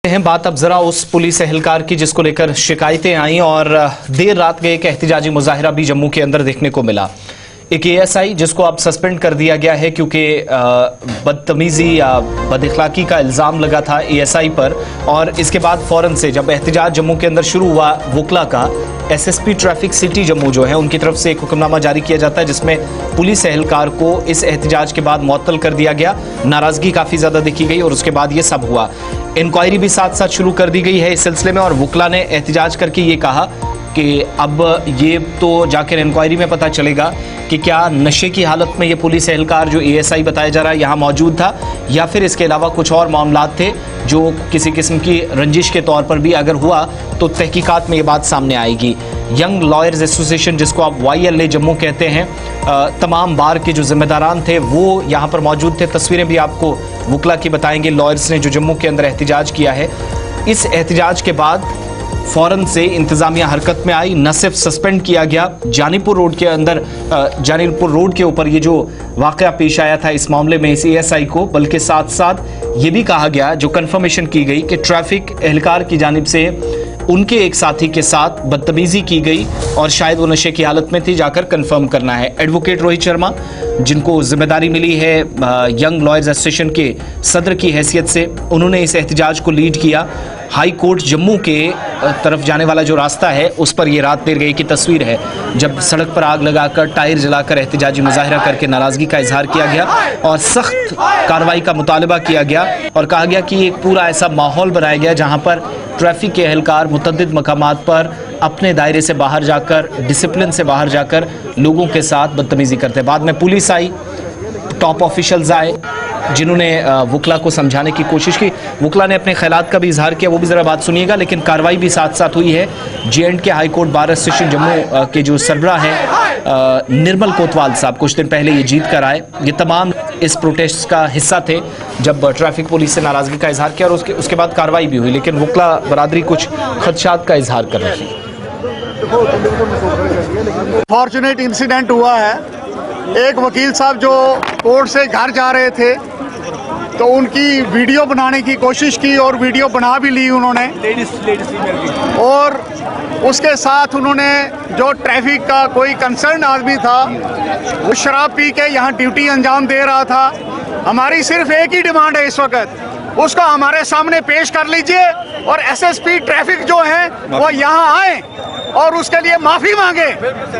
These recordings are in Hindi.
हैं बात अब जरा उस पुलिस एहलकार की जिसको लेकर शिकायतें आई और देर रात का एक एहतिजाजी मुजाहिरा भी जम्मू के अंदर देखने को मिला। एक एएसआई जिसको अब सस्पेंड कर दिया गया है क्योंकि बदतमीजी या बदअखलाकी का इल्जाम लगा था एएसआई पर। और इसके बाद फौरन से जब एहतिजाज जम्मू के अंदर शुरू हुआ, वकला का एसएसपी ट्रैफिक सिटी जम्मू जो है उनकी तरफ से एक हुक्मनामा जारी किया जाता है जिसमें पुलिस एहलकार को इस एहतिजाज के बाद मुअत्तल कर दिया गया। नाराजगी काफी ज्यादा देखी गई और उसके बाद ये सब हुआ। इंक्वायरी भी साथ साथ शुरू कर दी गई है इस सिलसिले में और वकला ने एहतिजाज करके ये कहा कि अब ये तो जाकर इंक्वायरी में पता चलेगा कि क्या नशे की हालत में ये पुलिस एहलकार जो एएसआई बताया जा रहा है यहाँ मौजूद था या फिर इसके अलावा कुछ और मामलात थे जो किसी किस्म की रंजिश के तौर पर भी अगर हुआ तो तहकीकात में ये बात सामने आएगी। यंग लॉयर्स एसोसिएशन जिसको आप YLA जम्मू कहते हैं, तमाम बार के जो जिम्मेदारान थे वो यहाँ पर मौजूद थे। तस्वीरें भी आपको वकला की बताएंगे लॉयर्स ने जो जम्मू के अंदर एहतिजाज किया है। इस एहतिजाज के बाद फौरन से इंतजामिया हरकत में आई। न सिर्फ सस्पेंड किया गया जानीपुर रोड के अंदर, जानीपुर रोड के ऊपर ये जो वाकया पेश आया था इस मामले में इस एएसआई को, बल्कि साथ साथ ये भी कहा गया, जो कंफर्मेशन की गई कि ट्रैफिक एहलकार की जानिब से उनके एक साथी के साथ बदतमीजी की गई और शायद वो नशे की हालत में थी, जाकर कंफर्म करना है। एडवोकेट रोहित शर्मा जिनको जिम्मेदारी मिली है यंग लॉयर्स एसोसिएशन के सदर की हैसियत से, उन्होंने इस एहतिजाज को लीड किया। हाई कोर्ट जम्मू के तरफ जाने वाला जो रास्ता है उस पर ये रात देर गई की तस्वीर है जब सड़क पर आग लगाकर टायर जलाकर एहतिजाजी मुजाहिरा करके नाराजगी का इजहार किया गया और सख्त कार्रवाई का मुतालबा किया गया और कहा गया कि एक पूरा ऐसा माहौल बनाया गया जहां पर ट्रैफिक के एहलकार मुतअद्दिद मकामात पर अपने दायरे से बाहर जाकर, डिसिप्लिन से बाहर जाकर लोगों के साथ बदतमीजी करते। बाद में पुलिस आई, टॉप ऑफिशियल्स आए जिन्होंने वकला को समझाने की कोशिश की। वकला ने अपने ख्यालात का भी इजहार किया, वो भी ज़रा बात सुनिएगा। लेकिन कार्रवाई भी साथ साथ हुई है। JNK high court bar association Jammu के जो सरबराह हैं निर्मल कोतवाल साहब कुछ दिन पहले ये जीत कर आए। ये तमाम इस प्रोटेस्ट का हिस्सा थे जब ट्रैफिक पुलिस से नाराज़गी का इजहार किया और उसके बाद कार्रवाई भी हुई। लेकिन वकला बरादरी कुछ खदशात का इजहार कर रही है। फॉर्चुनेट इंसिडेंट हुआ है। एक वकील साहब जो कोर्ट से घर जा रहे थे तो उनकी वीडियो बनाने की कोशिश की और वीडियो बना भी ली उन्होंने। और उसके साथ उन्होंने जो ट्रैफिक का कोई कंसर्न आदमी था वो शराब पी के यहाँ ड्यूटी अंजाम दे रहा था। हमारी सिर्फ एक ही डिमांड है इस वक्त, उसको हमारे सामने पेश कर लीजिए और SSP ट्रैफिक जो है वो यहाँ आए और उसके लिए माफ़ी मांगे।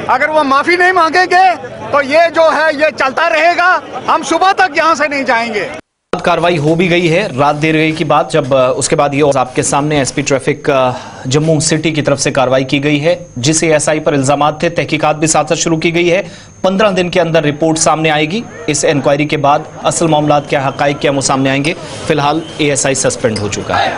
अगर वो माफ़ी नहीं मांगेंगे तो ये जो है ये चलता रहेगा, हम सुबह तक यहाँ से नहीं जाएंगे। कार्रवाई हो भी गई है रात देर गई की बात, जब उसके बाद ये आपके सामने SP ट्रैफिक जम्मू सिटी की तरफ से कार्रवाई की गई है। जिस ASI पर इल्जामात थे तहकीकात भी साथ साथ शुरू की गई है। 15 दिन के अंदर रिपोर्ट सामने आएगी। इस इंक्वायरी के बाद असल मामलात क्या, हकाइक क्या, वो सामने आएंगे। फिलहाल ASI सस्पेंड हो चुका है।